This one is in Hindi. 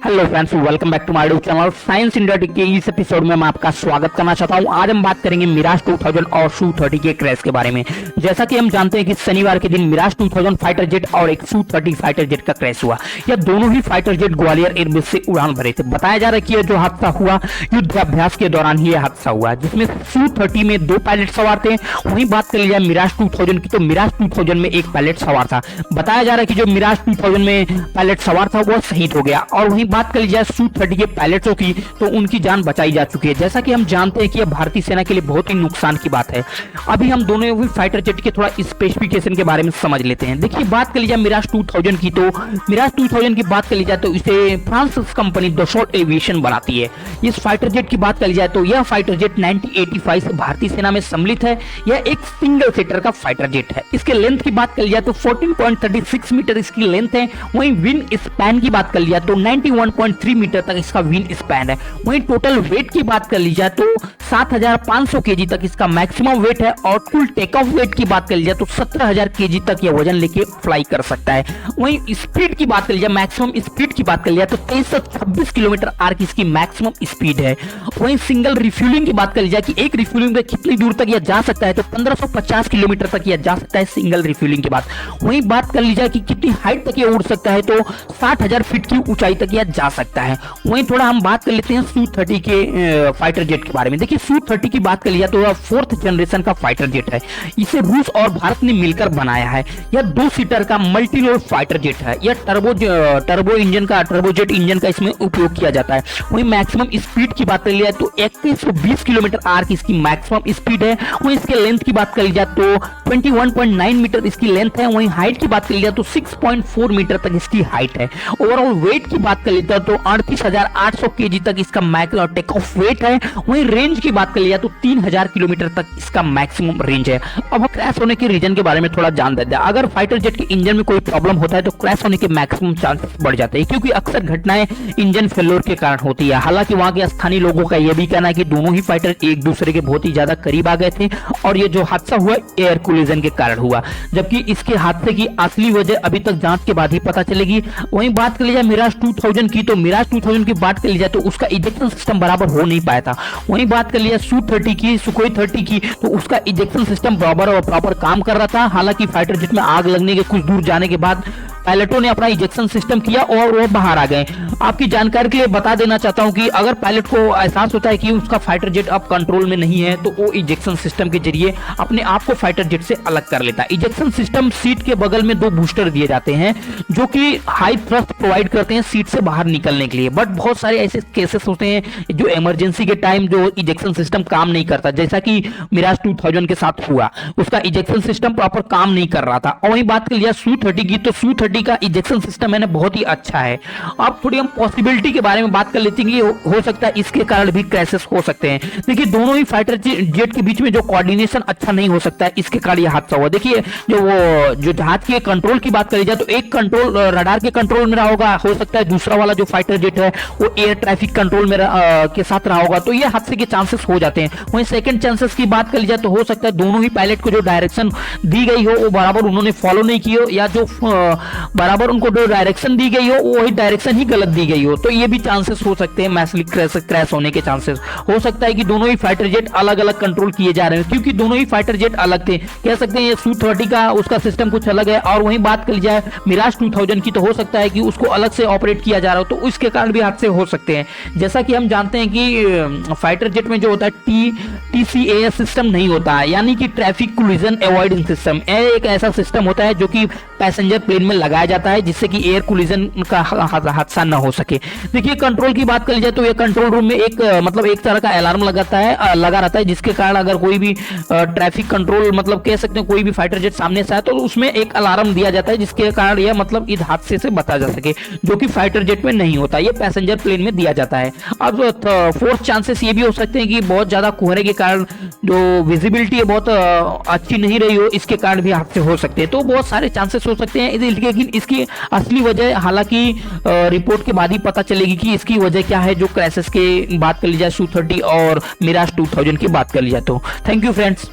Hello friends, welcome back to my YouTube channel Science India Tech के इस एपिसोड में मैं आपका स्वागत करना चाहता हूं। आज हम बात करेंगे मिराज 2000 और सू-30 के क्रैश के बारे में। जैसा कि हम जानते हैं कि शनिवार के दिन मिराज 2000 फाइटर जेट और एक सू-30 फाइटर जेट का क्रैश हुआ। यह दोनों ही फाइटर जेट ग्वालियर एयरबेस से उड़ान भरे थे। बताया जा रहा है कि यह जो हादसा हुआ युद्धाभ्यास के दौरान ही यह हादसा हुआ, जिसमें सू-30 में 2 पायलट सवार थे। वहीं बात कर ली जाए मिराज 2000 की, तो मिराज 2000 में एक पायलट सवार था। बताया जा रहा है कि जो मिराज 2000 में पायलट सवार था वह शहीद हो गया। और वहीं बात कर ली जाए सू-30 के पायलटों की, तो उनकी जान बचाई जा चुकी है। जैसा कि हम जानते हैं कि यह भारतीय सेना के लिए बहुत ही नुकसान की बात है। अभी हम दोनों भी फाइटर जेट के थोड़ा स्पेसिफिकेशन के बारे में समझ लेते हैं। देखिए, बात कर ली जाए मिराज 2000 की, तो मिराज 2000 की बात कर ली जाए तो इसे फ्रांस कंपनी दसॉल्ट एविएशन बनाती है। इस फाइटर जेट की बात कर ली जाए तो यह फाइटर जेट 1985 से भारतीय सेना में सम्मिलित है। यह एक सिंगल सीटर का फाइटर जेट है। इसके लेंथ की बात कर ली जाए तो 14.36 मीटर इसकी लेंथ है। वहीं विंग स्पैन की बात कर ली जाए तो 91.3 मीटर तक इसका विंग स्पैन है। वहीं टोटल वेट की बात कर ली जाए तो 7500 केजी तक इसका मैक्सिमम वेट है। और कुल टेक ऑफ वेट की बात कर ली जाए तो 17000 केजी तक यह वजन लेके फ्लाई कर सकता है। वहीं स्पीड की बात कर ली जाए, मैक्सिमम स्पीड की बात कर लिया तो 2326 किलोमीटर आर की इसकी मैक्सिमम स्पीड है। वहीं सिंगल रिफ्यूलिंग की बात कर ली जाए कि एक रिफ्यूलिंग में कितनी दूर तक यह जा सकता है, तो 1550 किलोमीटर तक यह जा सकता है सिंगल रिफ्यूलिंग के बाद। वहीं बात कर ली जाए कि कितनी हाइट तक यह उड़ सकता है, तो 60000 फीट की ऊंचाई तक यह जा सकता है। वहीं थोड़ा हम बात कर लेते हैं सू-30 के फाइटर जेट के बारे में। देखिए, सू-30 की बात कर लिया तो यह 4th जनरेशन का फाइटर जेट है। इसे रूस और भारत ने मिलकर बनाया है। यह 2 सीटर का मल्टीलोड फाइटर जेट है। यह टर्बोजेट इंजन का इसमें उपयोग किया जाता है। वहीं मैक्सिमम स्पीड की बात कर लिया तो 2120 किलोमीटर आर की इसकी मैक्सिमम स्पीड है। वहीं इसके लेंथ की बात कर ली जाए तो 21.9 मीटर इसकी लेंथ है। वहीं हाइट की बात कर ली जाए तो 6.4 मीटर तक इसकी हाइट है। ओवरऑल वेट की बात कर लेते हैं तो 38800 केजी तक इसका मैक्सिमम टेक ऑफ वेट है। वहीं रेंज की बात कर लिया तो 3000 किलोमीटर तक इसका मैक्सिमम रेंज है। अब क्रैश होने के रीजन के बारे में थोड़ा जान देते हैं। अगर फाइटर जेट के इंजन में कोई प्रॉब्लम होता है तो क्रैश होने के मैक्सिमम चांसेस बढ़ जाते हैं, क्योंकि अक्सर घटनाएं इंजन फेल्योर के कारण होती है। हालांकि वहां के स्थानीय लोगों का यह भी कहना है कि दोनों ही फाइटर एक दूसरे के बहुत ही ज्यादा करीब आ गए थे और ये जो हादसा हुआ एयर कोलिजन के कारण हुआ, जबकि इसके हादसे की असली वजह अभी तक जांच के बाद ही पता चलेगी। वहीं बात कर ली जाए मिराज 2000 की, तो मिराज 2000 की बात कर ली जाए तो उसका इजेक्शन सिस्टम बराबर हो नहीं पाया था। वहीं बात कर लिया सू-30 की, सुखोई 30 की, तो उसका इजेक्शन सिस्टम बराबर और प्रॉपर काम कर रहा था। हालांकि फाइटर जेट में आग लगने के कुछ दूर जाने के बाद पायलटों ने अपना इजेक्शन सिस्टम किया और वो बाहर आ गए। आपकी जानकारी के लिए बता देना चाहता हूं कि अगर पायलट को एहसास होता है कि उसका फाइटर जेट अब कंट्रोल में नहीं है, तो वो इजेक्शन सिस्टम के जरिए अपने आप को फाइटर जेट से अलग कर लेता है। इजेक्शन सिस्टम सीट के बगल में 2 बूस्टर दिए जाते हैं जो कि हाई थ्रस्ट प्रोवाइड करते हैं सीट से बाहर निकलने के लिए। बट बहुत सारे ऐसे केसेस होते हैं जो इमरजेंसी के टाइम जो इजेक्शन सिस्टम काम नहीं करता, जैसा कि मिराज 2000 के साथ हुआ, उसका इजेक्शन सिस्टम प्रॉपर काम नहीं कर रहा था। और वहीं बात कर लिया सू-30 की, तो सू-30 का इजेक्शन सिस्टम है ना बहुत ही अच्छा है। अब थोड़ी हम पॉसिबिलिटी के बारे में बात कर लेते हैं कि हो सकता है इसके कारण भी क्रैशेस हो सकते हैं। देखिए, दोनों ही फाइटर जेट के बीच में जो कोऑर्डिनेशन अच्छा नहीं हो सकता है, इसके कारण यह हादसा हुआ। देखिए, जो जहाज के कंट्रोल की बात करी जाए तो एक कंट्रोल रडार के कंट्रोल में रहा होगा, हो सकता है दूसरा वाला जो फाइटर जेट है वो एयर ट्रैफिक कंट्रोल में के साथ रहा होगा, तो ये हादसे के चांसेस हो जाते हैं। वहीं सेकंड चांसेस की बात कर ली जाए तो हो सकता है दोनों ही पायलट को जो डायरेक्शन दी गई हो वो बराबर उन्होंने फॉलो नहीं की हो, या जो बराबर उनको जो डायरेक्शन दी गई हो वही डायरेक्शन ही गलत दी गई हो, तो ये भी चांसेस हो सकते हैं मैसिव क्रैश होने के चांसेस। हो सकता है कि दोनों ही फाइटर जेट अलग अलग कंट्रोल किए जा रहे हैं, क्योंकि दोनों ही फाइटर जेट अलग थे। कह सकते हैं ये सू-30 का उसका सिस्टम कुछ अलग है। और वहीं बात कर ली जाए मिराज 2000 की, तो हो सकता है कि उसको अलग से ऑपरेट किया जा रहा हो, तो इसके कारण भी हादसे हो सकते हैं। जैसा कि हम जानते हैं कि फाइटर जेट में जो होता है TCAS सिस्टम नहीं होता है, यानी कि ट्रैफिक कोलिजन अवॉइडेंस सिस्टम। एक ऐसा सिस्टम होता है जो कि पैसेंजर प्लेन में लगाया जाता है जिससे कि एयर कोलिजन का हादसा न हो सके। देखिए, कंट्रोल की बात कर ली जाए तो ये कंट्रोल रूम में एक तरह का अलार्म लगा रहता है, जिसके कारण अगर कोई भी ट्रैफिक कंट्रोल कह सकते हैं कोई भी फाइटर जेट सामने से आए तो उसमें एक अलार्म दिया जाता है, जिसके कारण यह इस हादसे से बचा जा सके, जो कि फाइटर जेट में नहीं होता, ये पैसेंजर प्लेन में दिया जाता है। अब 4th चांसेस ये भी हो सकते हैं कि बहुत ज्यादा कोहरे के कारण जो विजिबिलिटी है बहुत अच्छी नहीं रही हो, इसके कारण भी हादसे हो सकते हैं। तो बहुत सारे चांसेस हो सकते हैं, लेकिन इसकी असली वजह हालांकि रिपोर्ट के बाद ही पता चलेगी कि इसकी वजह क्या है। जो क्रैशेस के बात कर ली जाए सू-30 और मिराज 2000 की बात कर ली जाए तो। Thank you friends.